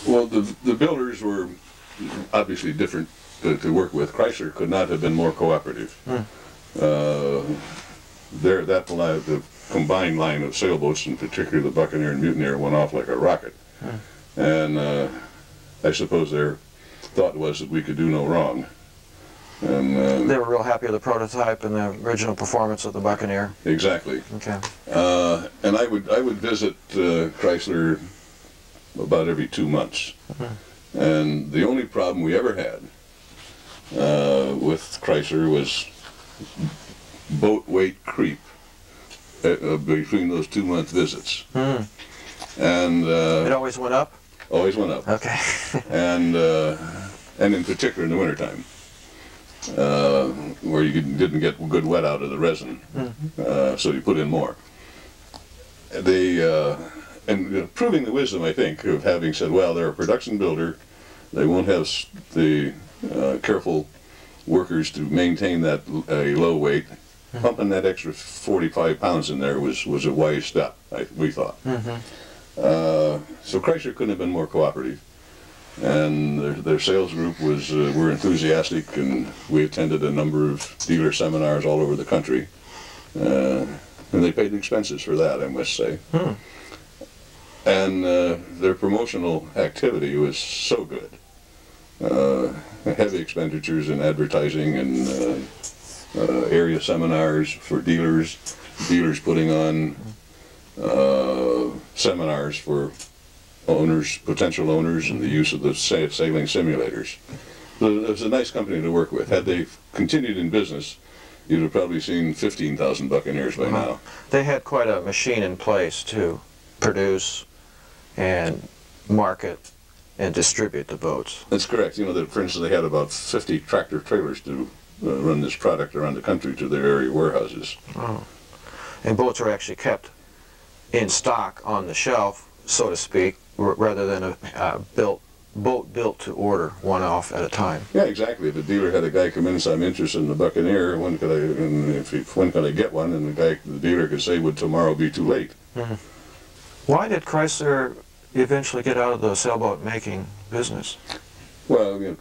Well, the builders were obviously different to work with. Chrysler could not have been more cooperative. The combined line of sailboats, in particular the Buccaneer and Mutineer, went off like a rocket. And I suppose their thought was that we could do no wrong. And they were real happy with the prototype and the original performance of the Buccaneer. Exactly. Okay. And I would visit Chrysler about every 2 months. And the only problem we ever had with Chrysler was boat weight creep between those 2-month visits. And it always went up? Always went up. Okay. And in particular in the wintertime, where you didn't get good wet out of the resin, so you put in more. And proving the wisdom, I think, of having said, well, they're a production builder, they won't have the careful workers to maintain that a low weight. Pumping that extra 45 pounds in there was a wise step, we thought. So Chrysler couldn't have been more cooperative, and their sales group were enthusiastic, and we attended a number of dealer seminars all over the country, and they paid the expenses for that, I must say. And their promotional activity was so good. Heavy expenditures in advertising and area seminars for dealers, putting on seminars for owners, potential owners, and the use of the sailing simulators. So it was a nice company to work with. Had they continued in business, you'd have probably seen 15,000 Buccaneers by now. They had quite a machine in place to produce and market and distribute the boats. That's correct. You know, for instance, they had about 50 tractor trailers to run this product around the country to their area warehouses. And boats are actually kept in stock on the shelf, so to speak, rather than a boat built to order, one off at a time. Yeah, exactly. If a dealer had a guy come in and say, I'm interested in the Buccaneer, when could I get one? And the dealer could say, would tomorrow be too late? Why did Chrysler eventually get out of the sailboat making business? Well, you know,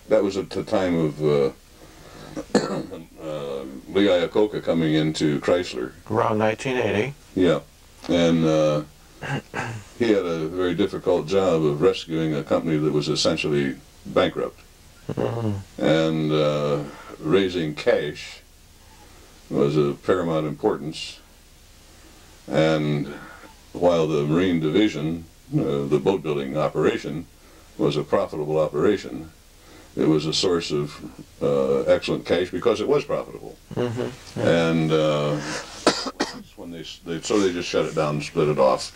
that was at the time of Lee Iacocca coming into Chrysler. Around 1980. Yeah. And he had a very difficult job of rescuing a company that was essentially bankrupt. And raising cash was of paramount importance. And while the Marine Division, the boat building operation, was a profitable operation, it was a source of excellent cash because it was profitable. And when they just shut it down and split it off.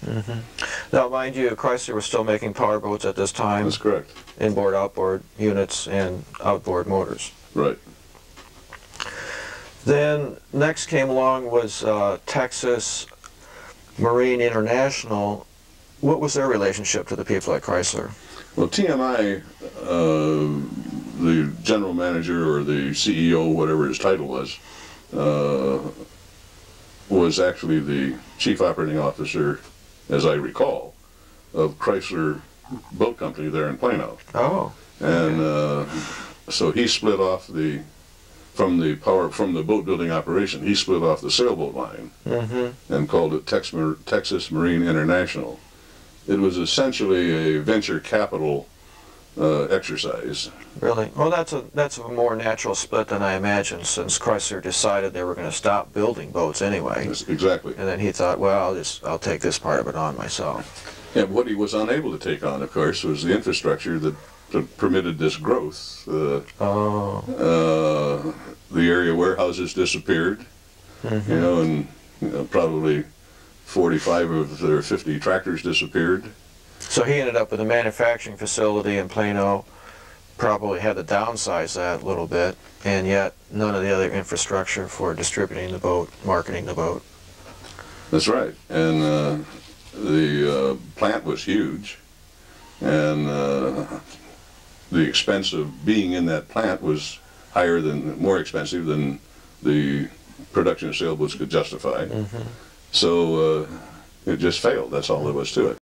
Now, mind you, Chrysler was still making power boats at this time. That's correct. Inboard, outboard units, and outboard motors. Right. Then next came along was Texas Marine International. What was their relationship to the people at Chrysler? Well, TMI, the general manager or the CEO, whatever his title was actually the chief operating officer, as I recall, of Chrysler Boat Company there in Plano. Oh. And so he split off from the boat building operation. He split off the sailboat line and called it Texas Marine International. It was essentially a venture capital exercise. Really? Well, that's a more natural split than I imagined, since Chrysler decided they were going to stop building boats anyway. Yes, exactly. And then he thought, well, I'll take this part of it on myself. And what he was unable to take on, of course, was the infrastructure that permitted this growth. The area warehouses disappeared, and probably 45 of their 50 tractors disappeared. So he ended up with a manufacturing facility in Plano, probably had to downsize that a little bit, and yet none of the other infrastructure for distributing the boat, marketing the boat. That's right. And the plant was huge, and the expense of being in that plant was more expensive than the production of sailboats could justify. So it just failed. That's all there was to it.